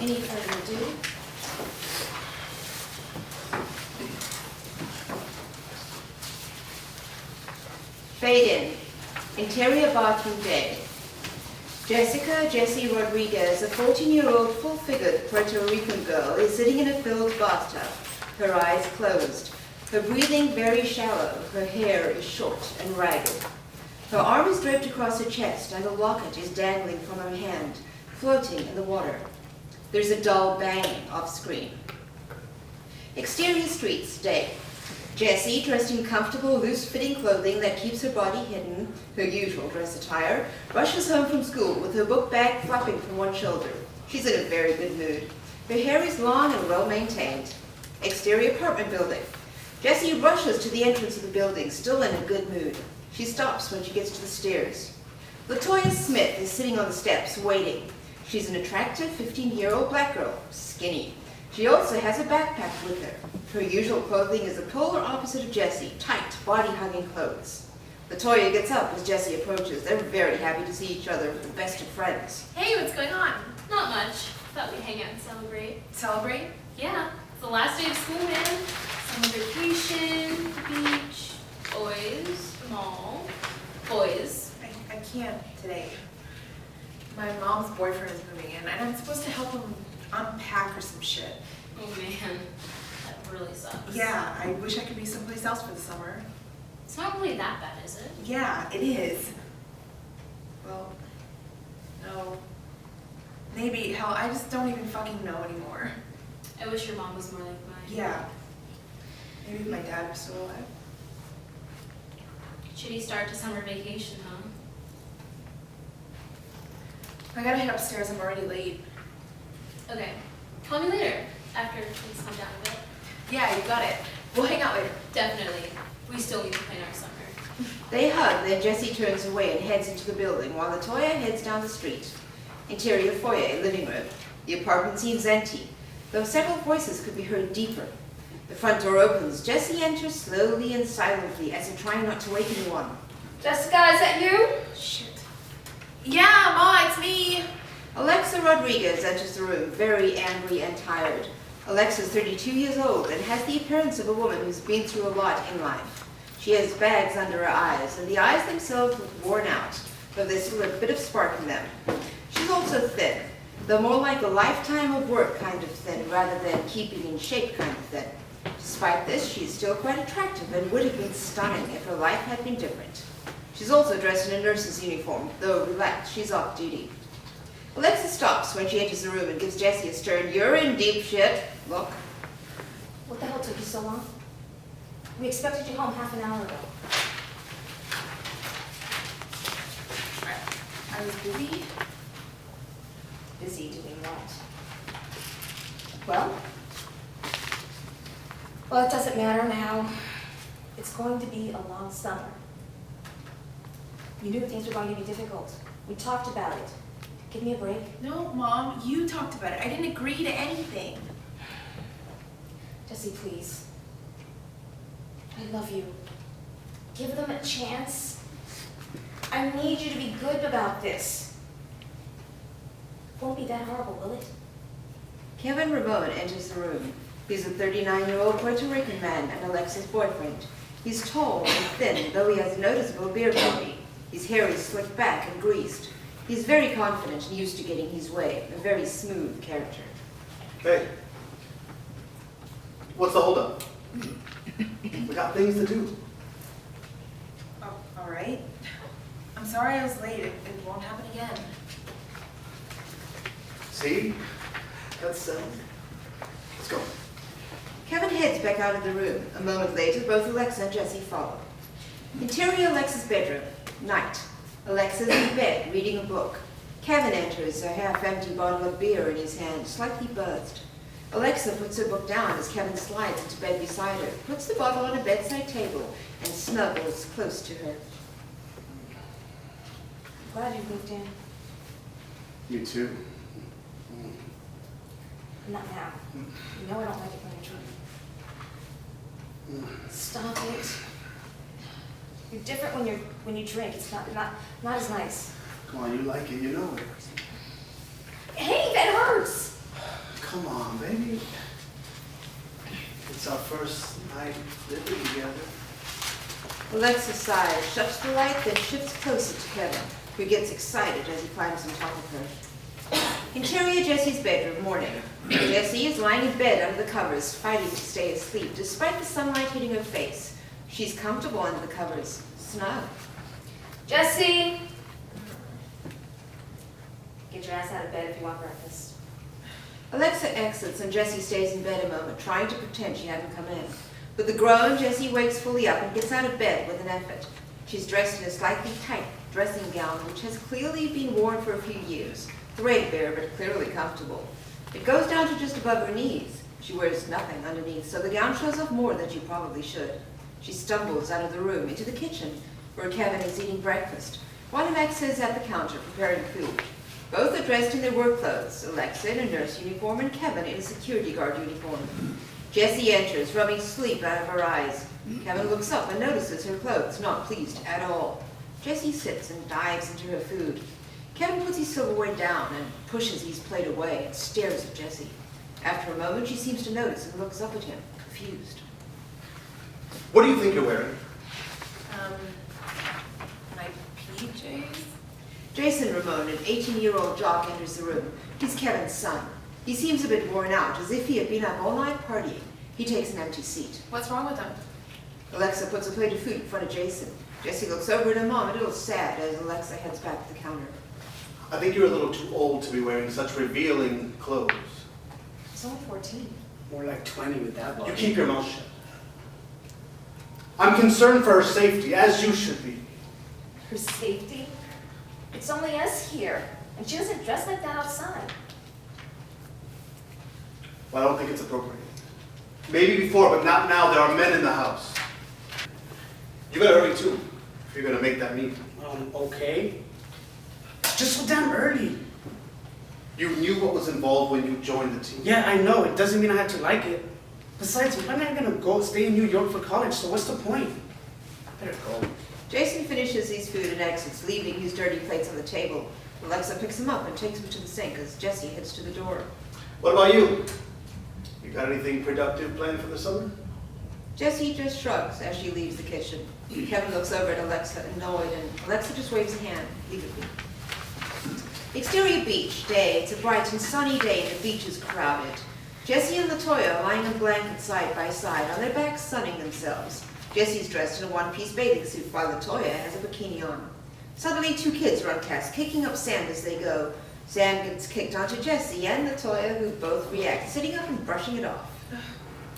Any further ado? Fade in. Interior bathroom day. Jessica Jessie Rodriguez, a 14-year-old full-figured Puerto Rican girl, is sitting in a filled bathtub, her eyes closed, her breathing very shallow, her hair is short and ragged. Her arm is draped across her chest and a locket is dangling from her hand, floating in the water. There's a dull banging off-screen. Exterior streets, day. Jessie, dressed in comfortable, loose-fitting clothing that keeps her body hidden, her usual dress attire, rushes home from school with her book bag flopping from one shoulder. She's in a very good mood. Her hair is long and well-maintained. Exterior apartment building. Jessie rushes to the entrance of the building, still in a good mood. She stops when she gets to the stairs. Latoya Smith is sitting on the steps, waiting. She's an attractive 15-year-old black girl, skinny. She also has a backpack with her. Her usual clothing is the polar opposite of Jessie, tight, body-hugging clothes. Latoya gets up as Jessie approaches. They're very happy to see each other, the best of friends. Hey, what's going on? Not much. Thought we'd hang out and celebrate. Celebrate? Yeah, it's the last day of school, man. Summer vacation, beach, boys, mall, boys. I can't today. My mom's boyfriend is moving in, and I'm supposed to help him unpack or some shit. Oh man, that really sucks. Yeah, I wish I could be someplace else for the summer. It's not really that bad, is it? Yeah, it is. Well, no. Maybe, hell, I just don't even fucking know anymore. I wish your mom was more like mine. Yeah. Maybe if my dad was still alive. Shitty start to summer vacation, huh? I gotta head upstairs, I'm already late. Okay, call me later, after things calm down a bit. Yeah, you got it. We'll hang out later. Definitely. We still need to plan our summer. They hug, then Jessie turns away and heads into the building, while Latoya heads down the street. Interior foyer, living room. The apartment seems empty, though several voices could be heard deeper. The front door opens. Jessie enters slowly and silently, as if trying not to wake anyone. Jessica, is that you? Shit. Yeah, Ma, it's me. Alexa Rodriguez enters the room, very angry and tired. Alexa's 32 years old and has the appearance of a woman who's been through a lot in life. She has bags under her eyes, and the eyes themselves look worn out, though there's still a bit of spark in them. She's also thin, though more like a lifetime of work kind of thin, rather than keeping in shape kind of thin. Despite this, she's still quite attractive and would have been stunning if her life had been different. She's also dressed in a nurse's uniform, though relaxed, she's off duty. Alexa stops when she enters the room and gives Jessie a stern, "You're in deep shit" look. What the hell took you so long? We expected you home half an hour ago. I was busy. Busy doing what? Well? Well, it doesn't matter now. It's going to be a long summer. You knew things were going to be difficult. We talked about it. Give me a break. No, Mom, you talked about it. I didn't agree to anything. Jessie, please. I love you. Give them a chance. I need you to be good about this. Won't be that horrible, will it? Kevin Ramon enters the room. He's a 39-year-old Puerto Rican man and Alexa's boyfriend. He's tall and thin, though he has a noticeable beard body. His hair is slicked back and greased. He's very confident and used to getting his way, a very smooth character. Hey, what's the holdup? We got things to do. Oh, all right. I'm sorry I was late. It won't happen again. See? That's, let's go. Kevin heads back out of the room. A moment later, both Alexa and Jessie follow. Interior Alexa's bedroom. Night. Alexa's in bed, reading a book. Kevin enters, a half-empty bottle of beer in his hand, slightly buzzed. Alexa puts her book down as Kevin slides into bed beside her, puts the bottle on a bedside table, and snuggles close to her. I'm glad you moved in. You too. Not now. You know I don't like it when you drink. Stop it. You're different when you drink. It's not as nice. Come on, you like it, you know it. Hey, that hurts. first night living together. Alexa sighs, shuts the light, then shifts closer to Kevin, who gets excited as he climbs on top of her. Interior Jesse's bedroom, morning. Jessie is lying in bed under the covers, fighting to stay asleep, despite the sunlight hitting her face. She's comfortable under the covers, snug. Jessie! Get your ass out of bed if you want breakfast. Alexa exits and Jessie stays in bed a moment, trying to pretend she hadn't come in. With a groan, Jessie wakes fully up and gets out of bed with an effort. She's dressed in a slightly tight dressing gown, which has clearly been worn for a few years. Threadbare, but clearly comfortable. It goes down to just above her knees. She wears nothing underneath, so the gown shows off more than she probably should. She stumbles out of the room into the kitchen, where Kevin is eating breakfast, while Alexa is at the counter preparing food. Both are dressed in their work clothes, Alexa in a nurse uniform and Kevin in a security guard uniform. Jessie enters, rubbing sleep out of her eyes. Kevin looks up and notices her clothes, not pleased at all. Jessie sits and dives into her food. Kevin puts his silverware down and pushes his plate away and stares at Jessie. After a moment, she seems to notice and looks up at him, confused. What do you think you're wearing? My PJs? Jason Ramon, an 18-year-old jock, enters the room. He's Kevin's son. He seems a bit worn out, as if he had been up all night partying. He takes an empty seat. What's wrong with them? Alexa puts a plate of food in front of Jason. Jessie looks over at her mom, a little sad, as Alexa heads back to the counter. I think you're a little too old to be wearing such revealing clothes. It's only 14. More like 20 with that You body. keep your mouth shut. I'm concerned for her safety, as you should be. Her safety? It's only us here, and she doesn't dress like that outside. Well, I don't think it's appropriate. Maybe before, but not now. There are men in the house. You better hurry too, if you're gonna make that meet. Okay. It's just so damn early. You knew what was involved when you joined the team. Yeah, I know. It doesn't mean I have to like it. Besides, when am I gonna go stay in New York for college? So what's the point? I better go. Jason finishes his food and exits, leaving his dirty plates on the table. Alexa picks him up and takes him to the sink as Jessie heads to the door. What about you? You got anything productive planned for the summer? Jessie just shrugs as she leaves the kitchen. Kevin looks over at Alexa, annoyed, and Alexa just waves a hand. Leave it be. Exterior beach, day. It's a bright and sunny day and the beach is crowded. Jessie and LaToya are lying on blankets side by side, on their backs sunning themselves. Jessie's dressed in a one-piece bathing suit while LaToya has a bikini on. Suddenly, two kids run past, kicking up sand as they go. Sand gets kicked onto Jessie and LaToya, who both react, sitting up and brushing it off.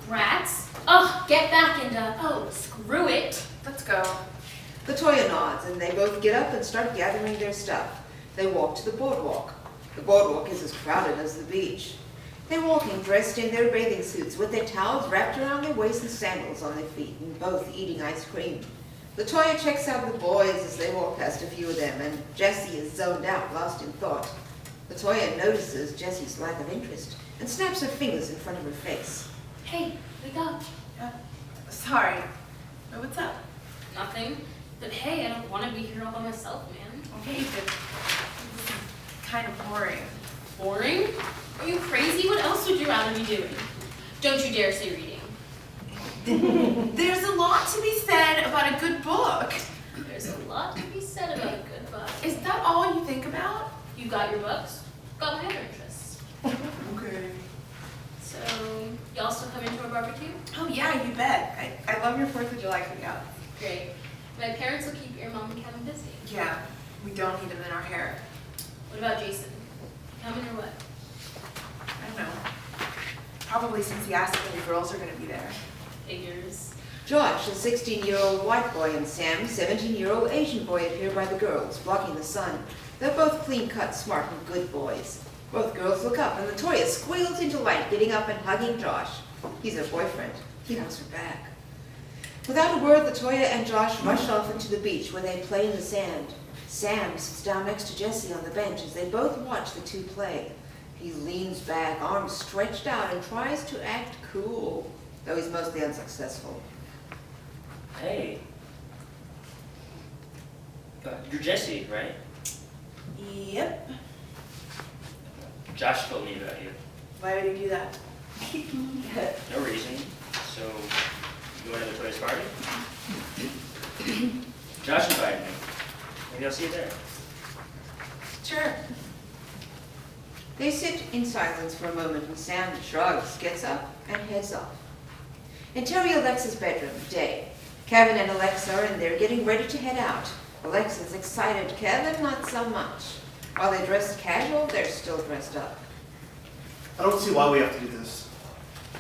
Rats? Oh, get back into. Oh, screw it. Let's go. LaToya nods, and they both get up and start gathering their stuff. They walk to the boardwalk. The boardwalk is as crowded as the beach. They're walking dressed in their bathing suits, with their towels wrapped around their waists and sandals on their feet, and both eating ice cream. LaToya checks out the boys as they walk past a few of them, and Jessie is zoned out, lost in thought. LaToya notices Jessie's lack of interest and snaps her fingers in front of her face. Hey, wake up. Sorry. What's up? Nothing. But hey, I don't want to be here all by myself, man. Okay, but this is kind of boring. Boring? Are you crazy? What else would you rather be doing? Don't you dare say reading. There's a lot to be said about a good book. There's a lot to be said about a good book. Is that all you think about? You got your books, got my other interests. Okay. So, y'all still coming to our barbecue? Oh yeah, you bet. I love your 4th of July cookout. Great. My parents will keep your mom and Kevin busy. Yeah, we don't need them in our hair. What about Jason? Coming or what? I don't know. Probably since he asked if any girls are gonna be there. Figures. Josh, a 16-year-old white boy, and Sam, 17-year-old Asian boy, appear by the girls, blocking the sun. They're both clean-cut, smart, and good boys. Both girls look up, and LaToya squeals into light, getting up and hugging Josh. He's her boyfriend. He hugs her back. Without a word, LaToya and Josh rush off into the beach, where they play in the sand. Sam sits down next to Jessie on the bench as they both watch the two play. He leans back, arms stretched out, and tries to act cool, though he's mostly unsuccessful. Hey. You're Jessie, right? Yep. Josh told me about you. Why would he do that? No reason. So, you want to the Toys party? Josh invited me. Maybe I'll see you there. Sure. They sit in silence for a moment and Sam shrugs, gets up, and heads off. In Terry Alexa's bedroom, day. Kevin and Alexa are in there getting ready to head out. Alexa's excited, Kevin not so much. While they're dressed casual, they're still dressed up. I don't see why we have to do this.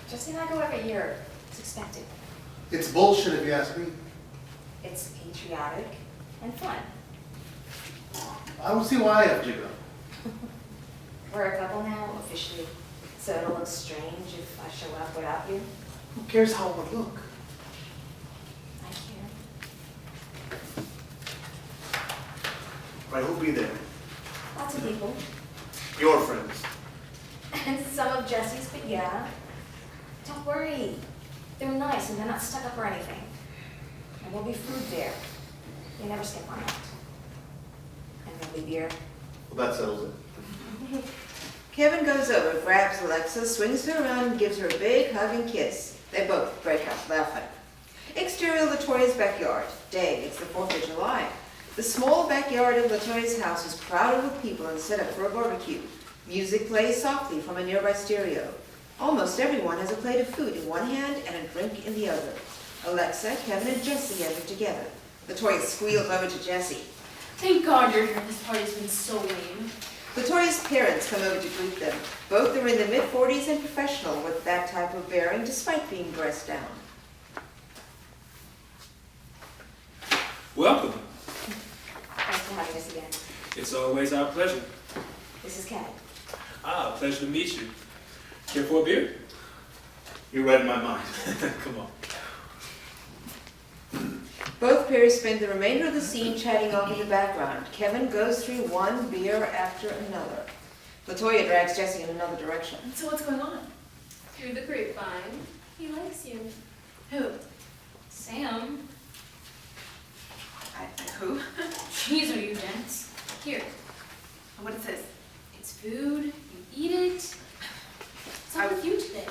Jesse and I go every year. It's expected. It's bullshit if you ask me. It's patriotic and fun. I don't see why I have to go. We're a couple now, officially. So it'll look strange if I show up without you. Who cares how it would look? I care. Right, who'll be there? Lots of people. Your friends. And some of Jesse's, but yeah. Don't worry. They're nice and they're not stuck up or anything. And there'll be food there. You never skip on that. And there'll be beer. Well, that settles it. Kevin goes over, grabs Alexa, swings her around, and gives her a big hug and kiss. They both break out laughing. Exterior Latoya's backyard. Day, it's the 4th of July. The small backyard of Latoya's house is crowded with people and set up for a barbecue. Music plays softly from a nearby stereo. Almost everyone has a plate of food in one hand and a drink in the other. Alexa, Kevin, and Jesse enter together. Latoya squeals over to Jesse. Thank God you're here. This party's been so lame. Latoya's parents come over to greet them. Both are in their mid-40s and professional with that type of bearing despite being dressed down. Welcome. Thanks for having us again. It's always our pleasure. This is Kevin. Ah, pleasure to meet you. Care for a beer? You read my mind. Come on. Both pairs spend the remainder of the scene chatting off in the background. Kevin goes through one beer after another. Latoya drags Jesse in another direction. So what's going on? Through the grapevine, he likes you. Who? Sam. Who? Jeez, are you dense? Here, What is this? it's food. You eat it. What's up with you today?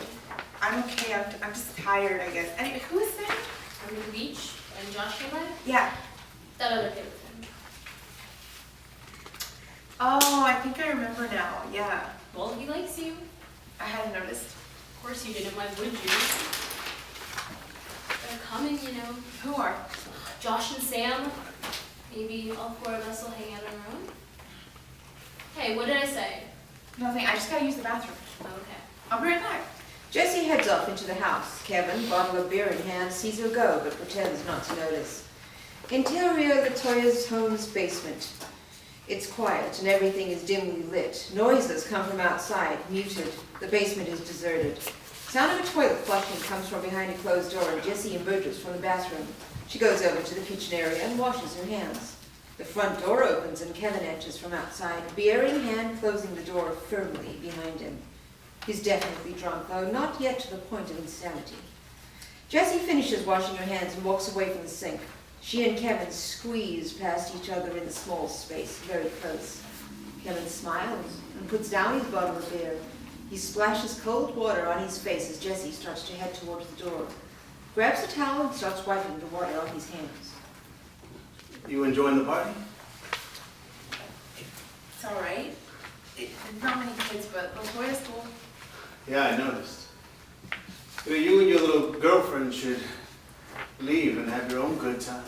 I'm okay. I'm just tired, I guess. Anyway, who is Sam? From the beach and Josh came by? Yeah. That other kid with him. Oh, I think I remember now. Yeah. Well, he likes you. I hadn't noticed. Of course you didn't. Why would you? They're coming, you know. Who are? Josh and Sam. Maybe all 4 of us will hang out on our own. Hey, what did I say? Nothing. I just gotta use the bathroom. Okay. I'll be right back. Jesse heads off into the house. Kevin, bottle of beer in hand, sees her go, but pretends not to notice. Interior Latoya's home's basement. It's quiet and everything is dimly lit. Noises come from outside, muted. The basement is deserted. Sound of a toilet flushing comes from behind a closed door, and Jessie emerges from the bathroom. She goes over to the kitchen area and washes her hands. The front door opens and Kevin enters from outside, beer in hand, closing the door firmly behind him. He's definitely drunk, though not yet to the point of insanity. Jessie finishes washing her hands and walks away from the sink. She and Kevin squeeze past each other in the small space, very close. Kevin smiles and puts down his bottle of beer. He splashes cold water on his face as Jessie starts to head towards the door. Grabs a towel and starts wiping the water off his hands. You enjoying the party? It's all right. There's not many kids, but Latoya's cool. Yeah, I noticed. You and your little girlfriend should leave and have your own good time.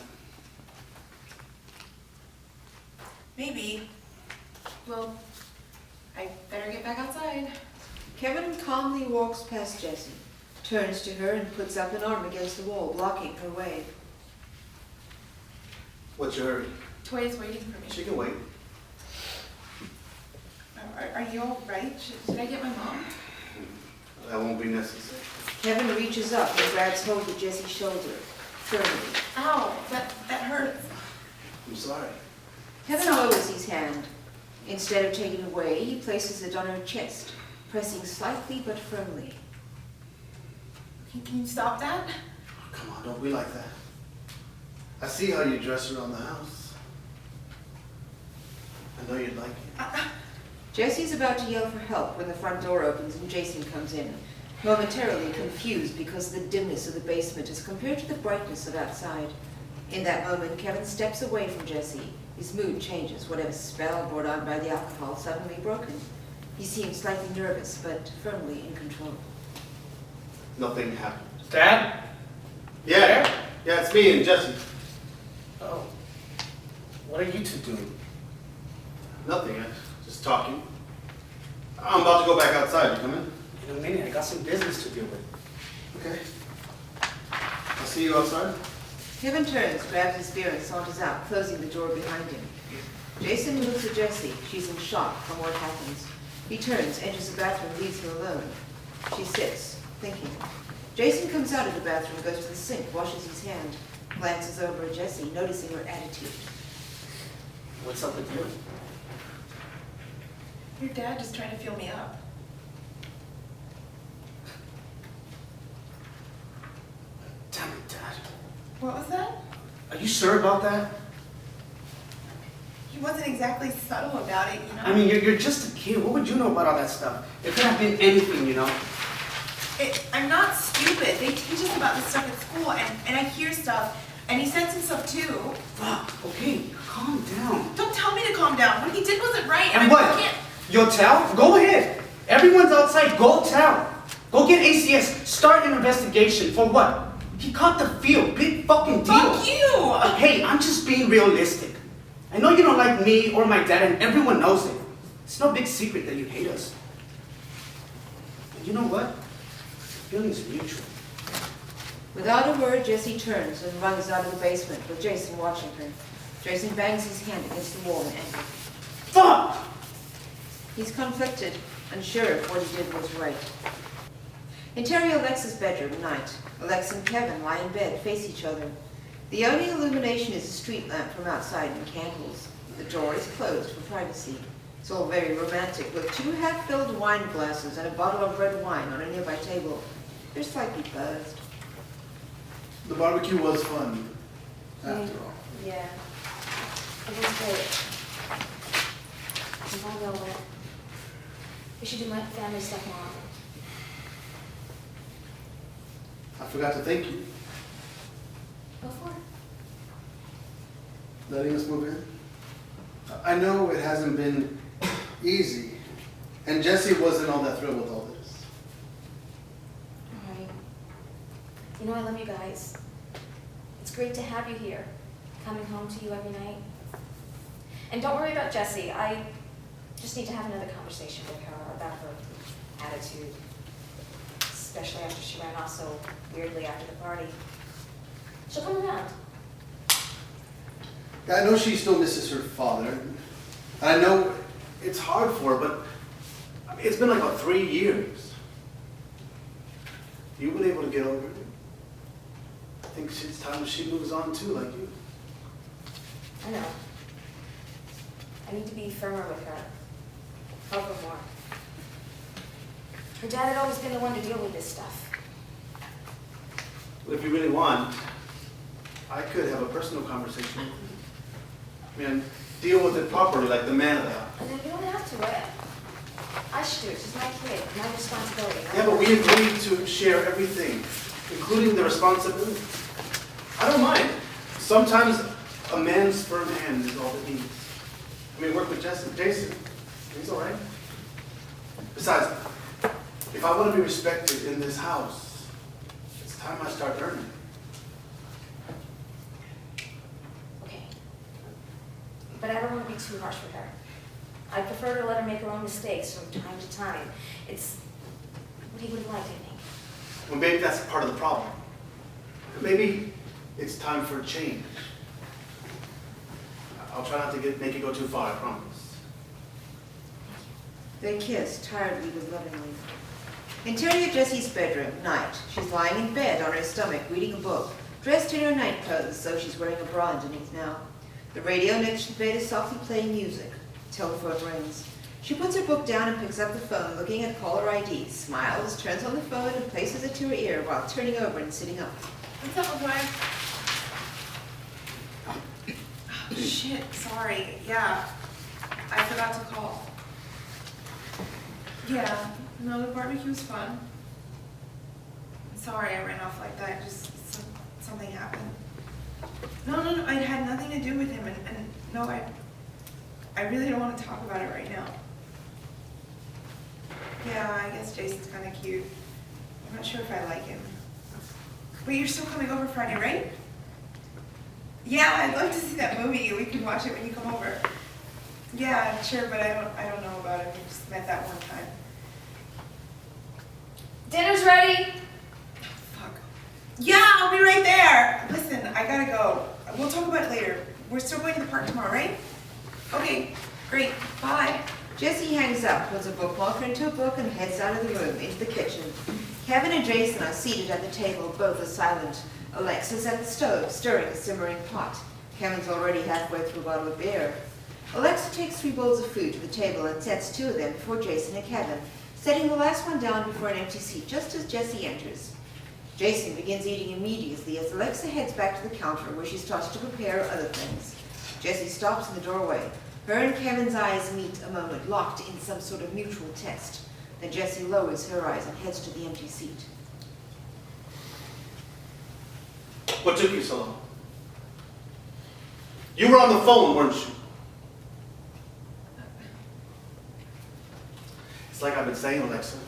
Maybe. Well, I better get back outside. Kevin calmly walks past Jessie, turns to her and puts up an arm against the wall, blocking her way. What's your hurry? Toya's waiting for me. She can wait. Are you all right? Should I get my mom? That won't be necessary. Kevin reaches up and grabs hold of Jessie's shoulder, firmly. Ow, that hurts. I'm sorry. Kevin lowers his hand. Instead of taking it away, he places it on her chest, pressing slightly but firmly. Can you stop that? Come on, don't be like that. I see how you dress around the house. I know you'd like it. Jessie's about to yell for help when the front door opens and Jason comes in. momentarily confused because of the dimness of the basement as compared to the brightness of outside. In that moment, Kevin steps away from Jesse. His mood changes, whatever spell brought on by the alcohol suddenly broken. He seems slightly nervous, but firmly in control. Nothing happened. Dad? Yeah, it's me and Jesse. Oh. What are you two doing? Nothing, just talking. I'm about to go back outside. You come in? In a minute, I got some business to deal with. Okay. I'll see you outside. Kevin turns, grabs his beer and saunters out, closing the door behind him. Jason moves to Jessie. She's in shock from what happens. He turns, enters the bathroom, leaves her alone. She sits, thinking. Jason comes out of the bathroom, goes to the sink, washes his hand, glances over at Jessie, noticing her attitude. What's up with you? Your dad just trying to feel me up. Damn it, Dad. What was that? Are you sure about that? He wasn't exactly subtle about it, you know? I mean, you're just a kid. What would you know about all that stuff? It could have been anything, you know? I'm not stupid. They teach us about this stuff at school, and I hear stuff, and he said some stuff too. Fuck, okay, calm down. Don't tell me to calm down. What he did wasn't right, And I what? can't. You'll tell? Go ahead. Everyone's outside. Go tell. Go get ACS. Start an investigation. For what? He caught the field. Big fucking deal. Fuck you! Hey, I'm just being realistic. I know you don't like me or my dad, and everyone knows it. It's no big secret that you hate us. And you know what? Feelings are mutual. Without a word, Jessie turns and runs out of the basement with Jason watching her. Jason bangs his hand against the wall in anger. Fuck! He's conflicted, unsure if what he did was right. Interior Alexa's bedroom, night. Alexa and Kevin lie in bed, face each other. The only illumination is a street lamp from outside and candles. The door is closed for privacy. It's all very romantic, with 2 half-filled wine glasses and a bottle of red wine on a nearby table. They're slightly buzzed. The barbecue was fun, after all. Yeah. It was great. And I know what. We should do my family stuff, Mom. I forgot to thank you, Go for it. letting us move in. I know it hasn't been easy, and Jesse wasn't all that thrilled with all this. All right. You know I love you guys. It's great to have you here, coming home to you every night. And don't worry about Jessie. I just need to have another conversation with her about her attitude, especially after she ran off so weirdly after the party. She'll come around. Yeah, I know she still misses her father, and I know it's hard for her, but I mean, it's been like about 3 years. You've been able to get over it. I think it's time that she moves on too, like you. I know. I need to be firmer with her. Help her more. Her dad had always been the one to deal with this stuff. If you really want, I could have a personal conversation. I mean, deal with it properly, like the man of the house. And then you don't have to. I should do it. She's my kid, my responsibility. Yeah, but we agreed to share everything, including the responsibility. I don't mind. Sometimes a man's firm hand is all it needs. I mean, work with Jason. He's all right. Besides, if I want to be respected in this house, it's time I start earning. Okay. But I don't want to be too harsh with her. I prefer to let her make her own mistakes from time to time. It's what he would like, I think. Well, maybe that's part of the problem. Maybe it's time for a change. I'll try not to make it go too far, I promise. They kiss, tiredly but lovingly. Interior Jessie's bedroom, night. She's lying in bed on her stomach, reading a book, dressed in her night clothes, though she's wearing a bra underneath now. The radio next to the bed is softly playing music. Telephone rings. She puts her book down and picks up the phone, looking at caller ID, smiles, turns on the phone, and places it to her ear while turning over and sitting up. What's up, McGuire? Oh, shit, sorry. Yeah, I forgot to call. Yeah, no, the barbecue was fun. sorry I ran off like that. Just something happened. No, it had nothing to do with him. And no, I really don't want to talk about it right now. Yeah, I guess Jason's kind of cute. I'm not sure if I like him. But you're still coming over Friday, right? Yeah, I'd love to see that movie. We can watch it when you come over. Yeah, sure, but I don't know about him. We just met that one time. Dinner's ready. Fuck. Yeah, I'll be right there. Listen, I gotta go. We'll talk about it later. We're still going to the park tomorrow, right? Okay, great. Bye. Jesse hangs up, puts a bookmarker into a book, and heads out of the room, into the kitchen. Kevin and Jason are seated at the table, both are silent. Alexa's at the stove, stirring a simmering pot. Kevin's already halfway through a bottle of beer. Alexa takes 3 bowls of food to the table and sets 2 of them before Jason and Kevin, setting the last one down before an empty seat just as Jesse enters. Jason begins eating immediately as Alexa heads back to the counter where she starts to prepare other things. Jesse stops in the doorway. Her and Kevin's eyes meet a moment, locked in some sort of mutual test. Then Jessie lowers her eyes and heads to the empty seat. What took you so long? You were on the phone, weren't you? It's like I've been saying, Alexa.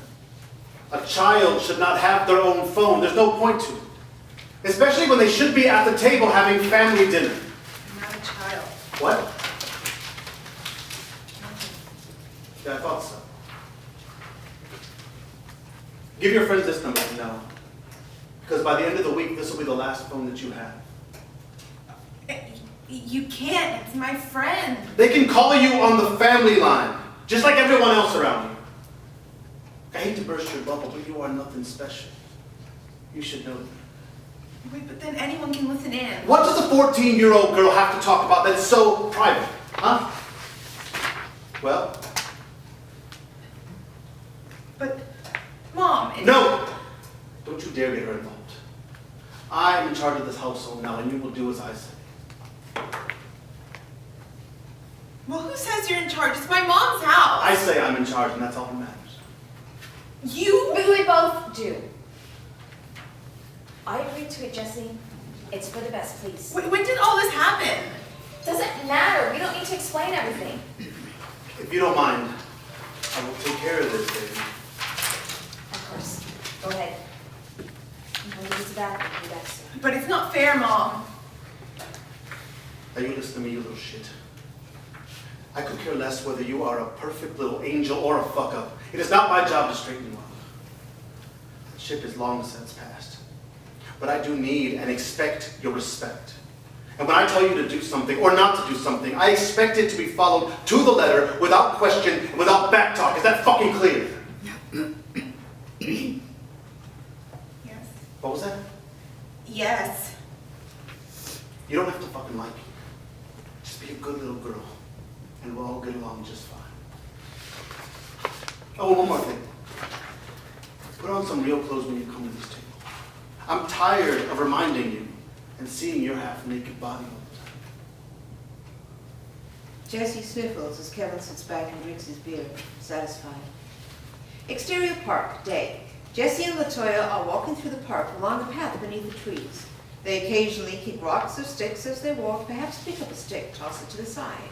A child should not have their own phone. There's no point to it. Especially when they should be at the table having family dinner. I'm not a child. What? Yeah, I thought so. Give your friends this number now. Because by the end of the week, this will be the last phone that you have. You can't. It's my friend. They can call you on the family line, just like everyone else around you. I hate to burst your bubble, but you are nothing special. You should know that. Wait, but then anyone can listen in. What does a 14-year-old girl have to talk about that's so private, huh? Well? But, Mom... No! Don't you dare get her involved. I am in charge of this household now, and you will do as I say. Well, who says you're in charge? It's my mom's house. I say I'm in charge, and that's all that matters. You? We both do. I agreed to it, Jesse. It's for the best, please. When did all this happen? Doesn't matter. We don't need to explain everything. If you don't mind, I will take care of this, baby. Of course. Go ahead. I'm going to use that and be back soon. But it's not fair, Mom. Now you listen to me, you little shit. I could care less whether you are a perfect little angel or a fuck-up. It is not my job to straighten you up. The ship is long since passed. But I do need and expect your respect. And when I tell you to do something or not to do something, I expect it to be followed to the letter, without question, and without backtalk. Is that fucking clear? Yes. What was that? Yes. You don't have to fucking like me. Just be a good little girl, and we'll all get along just fine. Oh, and one more thing. Put on some real clothes when you come to this table. I'm tired of reminding you and seeing your half-naked body all the time. Jesse sniffles as Kevin sits back and drinks his beer, satisfied. Exterior park, day. Jesse and LaToya are walking through the park along a path beneath the trees. They occasionally kick rocks or sticks as they walk, perhaps pick up a stick, toss it to the side.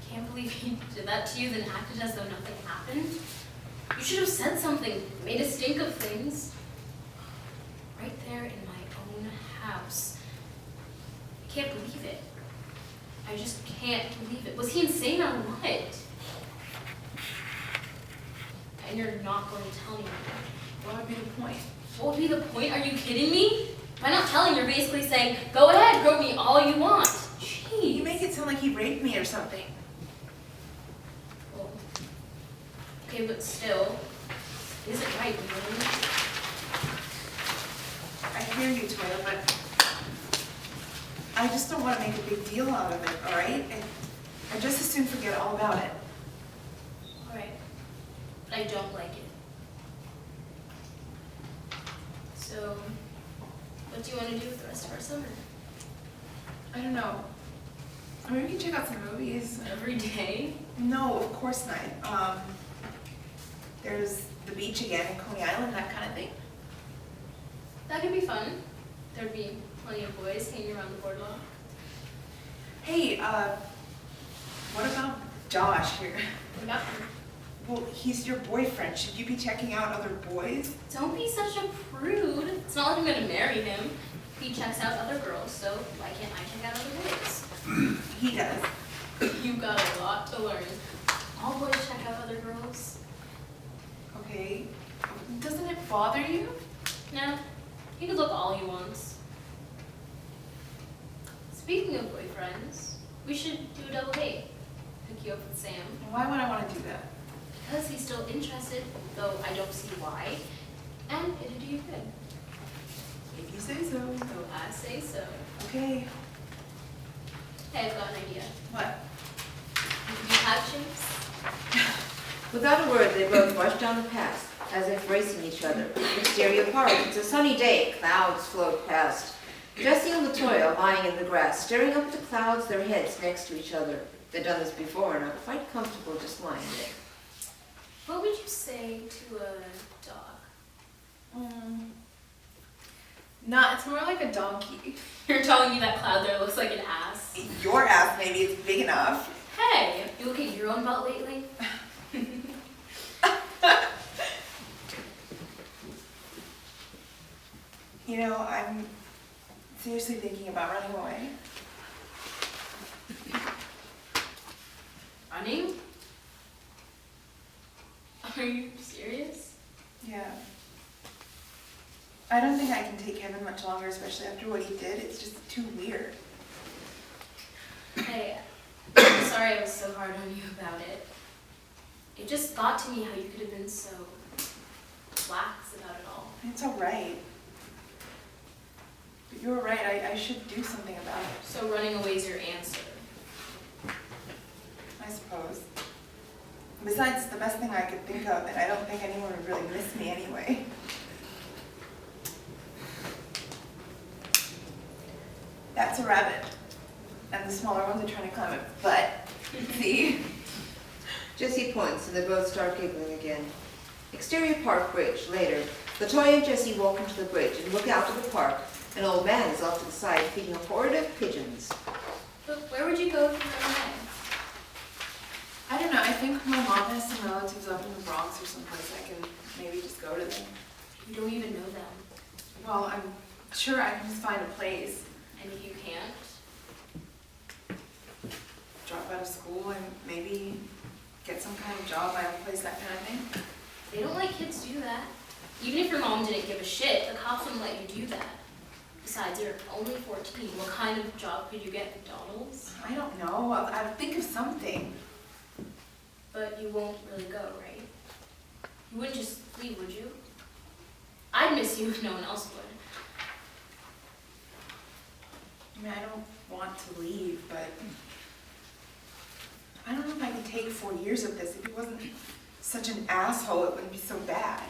Can't believe he did that to you, then acted as though nothing happened. You should have said something, made a stink of things. Right there in my own house. I can't believe it. I just can't believe it. Was he insane or what? And you're not going to tell me anything. What would be the point? What would be the point? Are you kidding me? By not telling, you're basically saying, go ahead, grow me all you want. Jeez. You make it sound like he raped me or something. Well, okay, but still, is it right, really? I hear you, Toya, but I just don't want to make a big deal out of it, all right? And I just as soon forget all about it. All right, but I don't like it. So, what do you want to do with the rest of our summer? I don't know. I mean, we can check out some movies. Every day? No, of course not. There's the beach again in Coney Island, that kind of thing. That could be fun. There'd be plenty of boys hanging around the boardwalk. Hey, what about Josh here? What about him? Well, he's your boyfriend. Should you be checking out other boys? Don't be such a prude. It's not like I'm gonna marry him. He checks out other girls, so why can't I check out other boys? He does. You've got a lot to learn. All boys check out other girls. Okay. Doesn't it bother you? No, he can look all he wants. Speaking of boyfriends, we should do a double date. Pick you up with Sam. Why would I want to do that? Because he's still interested, though I don't see why. And it'd do you good. If you say so. So I say so. Okay. Hey, I've got an idea. What? We could do hot chase. Without a word, they both rush down the path, as if racing each other. Exterior park. It's a sunny day. Clouds float past. Jessie and Latoya are lying in the grass, staring up at the clouds, their heads next to each other. They've done this before and are quite comfortable just lying there. What would you say to a dog? It's more like a donkey. You're telling me that cloud there looks like an ass? Your ass maybe is big enough. Hey, you look at your own butt lately? You know, I'm seriously thinking about running away. Running? Are you serious? Yeah. I don't think I can take Kevin much longer, especially after what he did. It's just too weird. Hey, I'm sorry I was so hard on you about it. It just got to me how you could have been so lax about it all. It's all right. But you're right, I should do something about it, So running away is your answer. I suppose. Besides, it's the best thing I could think of, and I don't think anyone would really miss me anyway. That's a rabbit. And the smaller ones are trying to climb its butt. See? Jessie points and they both start giggling again. Exterior park bridge. Later, Latoya and Jessie walk into the bridge and look out to the park. An old man is off to the side feeding a horde of pigeons. But where would you go if you ran away? I don't know, I think my mom has some relatives up in the Bronx or someplace. I can maybe just go to them. You don't even know them. Well, I'm sure I can just find a place. And if you can't, Drop out of school and maybe get some kind of job, my own place, that kind of thing. they don't let kids do that. Even if your mom didn't give a shit, the cops wouldn't let you do that. Besides, you're only 14. What kind of job could you get at McDonald's? I don't know, I'll think of something. But you won't really go, right? You wouldn't just leave, would you? I'd miss you if no one else would. I mean, I don't want to leave, but I don't know if I could take 4 years of this. If he wasn't such an asshole, it wouldn't be so bad.